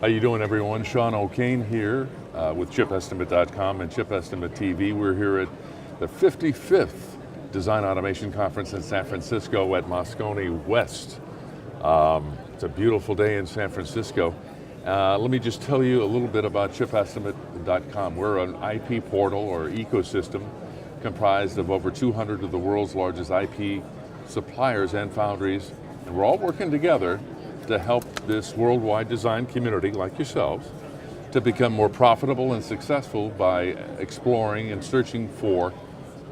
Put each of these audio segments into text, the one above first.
How you doing, everyone? Sean O'Kane here with ChipEstimate.com and ChipEstimate TV. We're here at the 55th Design Automation Conference in San Francisco at Moscone West. It's a beautiful day in San Francisco. Let me just tell you a little bit about ChipEstimate.com. We're an IP portal or ecosystem comprised of over 200 of the world's largest IP suppliers and foundries, and we're all working together to help this worldwide design community, like yourselves, to become more profitable and successful by exploring and searching for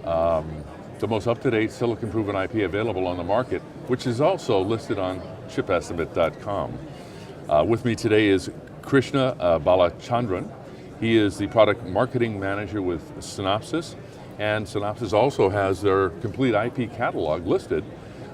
the most up-to-date silicon-proven IP available on the market, which is also listed on ChipEstimate.com. With me today is Krishna Balachandra. He is the product marketing manager with Synopsys, and Synopsys also has their complete IP catalog listed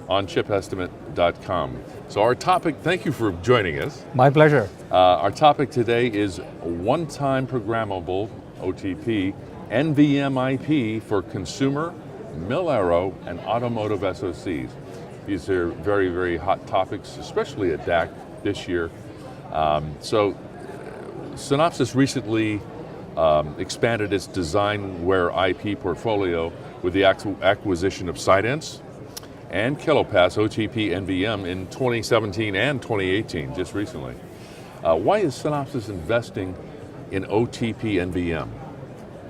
on ChipEstimate.com. So our topic, thank you for joining us. My pleasure. Our topic today is one-time programmable OTP NVM IP for consumer, mil-aero, and automotive SoCs. These are very, very hot topics, especially at DAC this year. So Synopsys recently expanded its designware IP portfolio with the acquisition of Cydense and Kilopass OTP NVM in 2017 and 2018, just recently. Why is Synopsys investing in OTP NVM?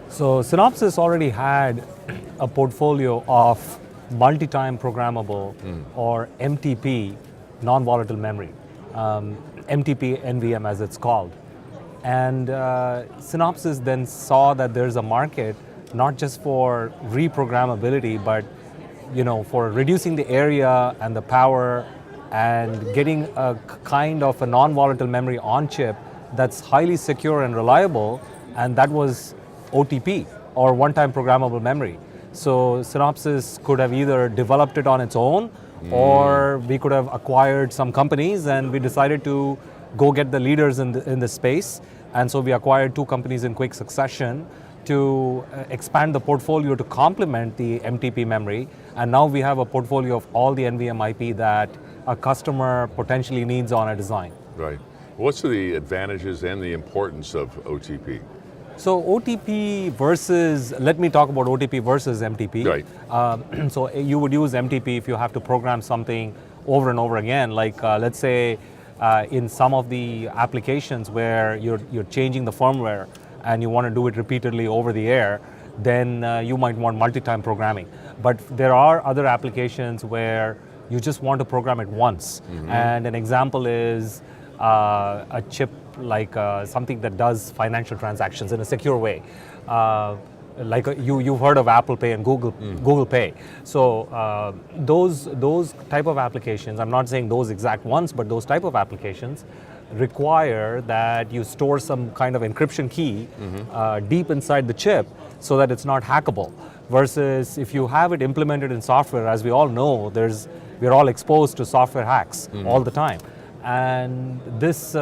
So Synopsys already had a portfolio of multi-time programmable or MTP, non-volatile memory, MTP NVM as it's called. And Synopsys then saw that there's a market not just for reprogrammability, but for reducing the area and the power and getting a kind of a non-volatile memory on chip that's highly secure and reliable, and that was OTP, or one-time programmable memory. So Synopsys could have either developed it on its own, or we could have acquired some companies, and we decided to go get the leaders in the space. And so we acquired two companies in quick succession to expand the portfolio to complement the MTP memory. And now we have a portfolio of all the NVM IP that a customer potentially needs on a design. Right. What's the advantages and the importance of OTP? So OTP versus, let me talk about OTP versus MTP. Right. So you would use MTP if you have to program something over and over again, like let's say in some of the applications where you're changing the firmware and you want to do it repeatedly over the air, then you might want multi-time programming. But there are other applications where you just want to program it once. And an example is a chip like something that does financial transactions in a secure way. Like you've heard of Apple Pay and Google Pay. So those type of applications, I'm not saying those exact ones, but those type of applications require that you store some kind of encryption key deep inside the chip so that it's not hackable. Versus if you have it implemented in software, as we all know, we're all exposed to software hacks all the time. And this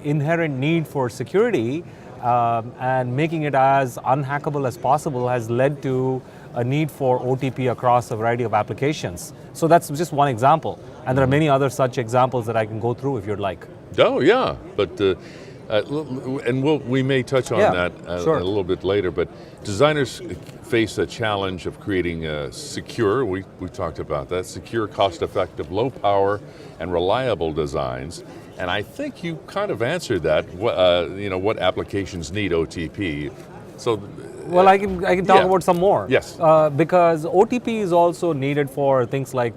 inherent need for security and making it as unhackable as possible has led to a need for OTP across a variety of applications. So that's just one example. And there are many other such examples that I can go through if you'd like. Oh yeah, but and we may touch on that a little bit later, but designers face a challenge of creating a secure, we talked about that, secure, cost-effective, low-power, and reliable designs. And I think you kind of answered that. What applications need OTP? So, well, I can talk about some more. Yes. Because OTP is also needed for things like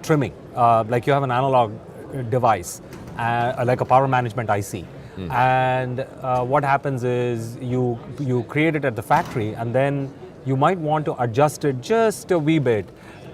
trimming. Like you have an analog device, like a power management IC. And what happens is you create it at the factory, and then you might want to adjust it just a wee bit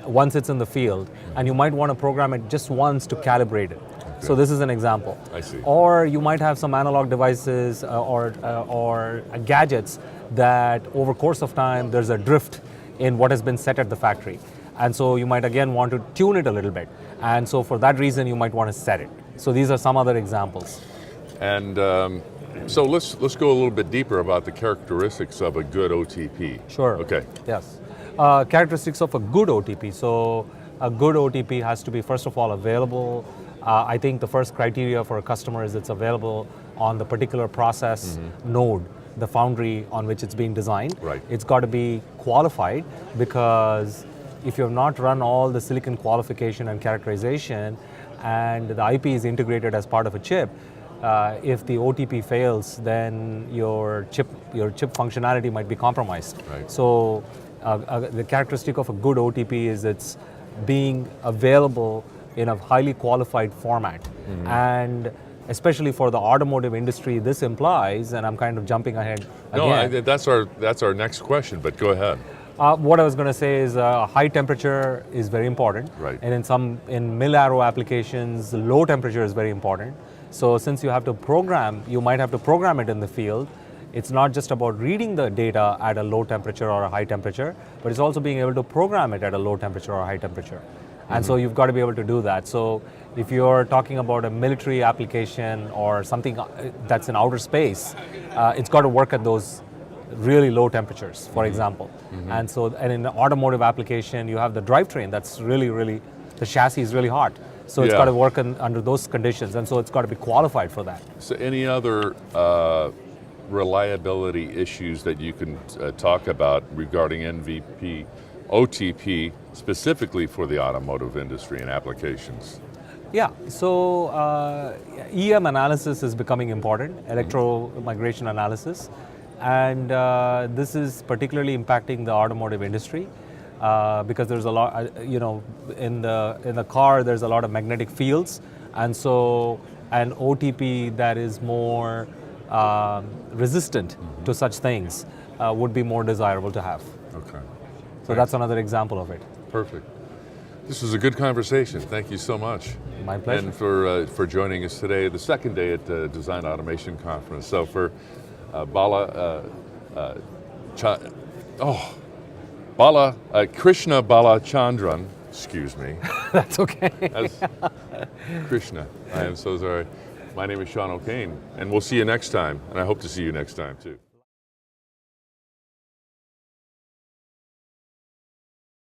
once it's in the field, and you might want to program it just once to calibrate it. Okay. So this is an example. I see. Or you might have some analog devices or gadgets that over course of time there's a drift in what has been set at the factory. And so you might again want to tune it a little bit. And so for that reason you might want to set it. So these are some other examples. And so let's go a little bit deeper about the characteristics of a good OTP. Sure. Okay. Yes. Characteristics of a good OTP. So a good OTP has to be, first of all, available I think the first criteria for a customer is it's available on the particular process node, the foundry on which it's being designed. Right. It's got to be qualified, because if you have not run all the silicon qualification and characterization, and the IP is integrated as part of a chip, if the OTP fails, then your chip functionality might be compromised. Right. So the characteristic of a good OTP is it's being available in a highly qualified format. And especially for the automotive industry, this implies, and I'm kind of jumping ahead again. No, that's our next question, but go ahead. What I was going to say is high temperature is very important. Right. And in mil-aero applications, low temperature is very important. So since you have to program, you might have to program it in the field. It's not just about reading the data at a low temperature or a high temperature, but it's also being able to program it at a low temperature or high temperature. And so you've got to be able to do that. So if you're talking about a military application or something that's in outer space, it's got to work at those really low temperatures, for example. And in an automotive application, you have the drivetrain that's really, the chassis is really hot. So it's got to work under those conditions, and so it's got to be qualified for that. So any other reliability issues that you can talk about regarding NVP, OTP, specifically for the automotive industry and applications? Yeah, so EM analysis is becoming important, electro-migration analysis, and this is particularly impacting the automotive industry because there's a lot, in the car there's a lot of magnetic fields, and so an OTP that is more resistant to such things would be more desirable to have. Okay. So that's another example of it. Perfect. This was a good conversation. Thank you so much. My pleasure. And for joining us today, the second day at the Design Automation Conference. So for Krishna Balachandran, excuse me. That's okay. That's Krishna, I am so sorry. My name is Sean O'Kane, and we'll see you next time, and I hope to see you next time too.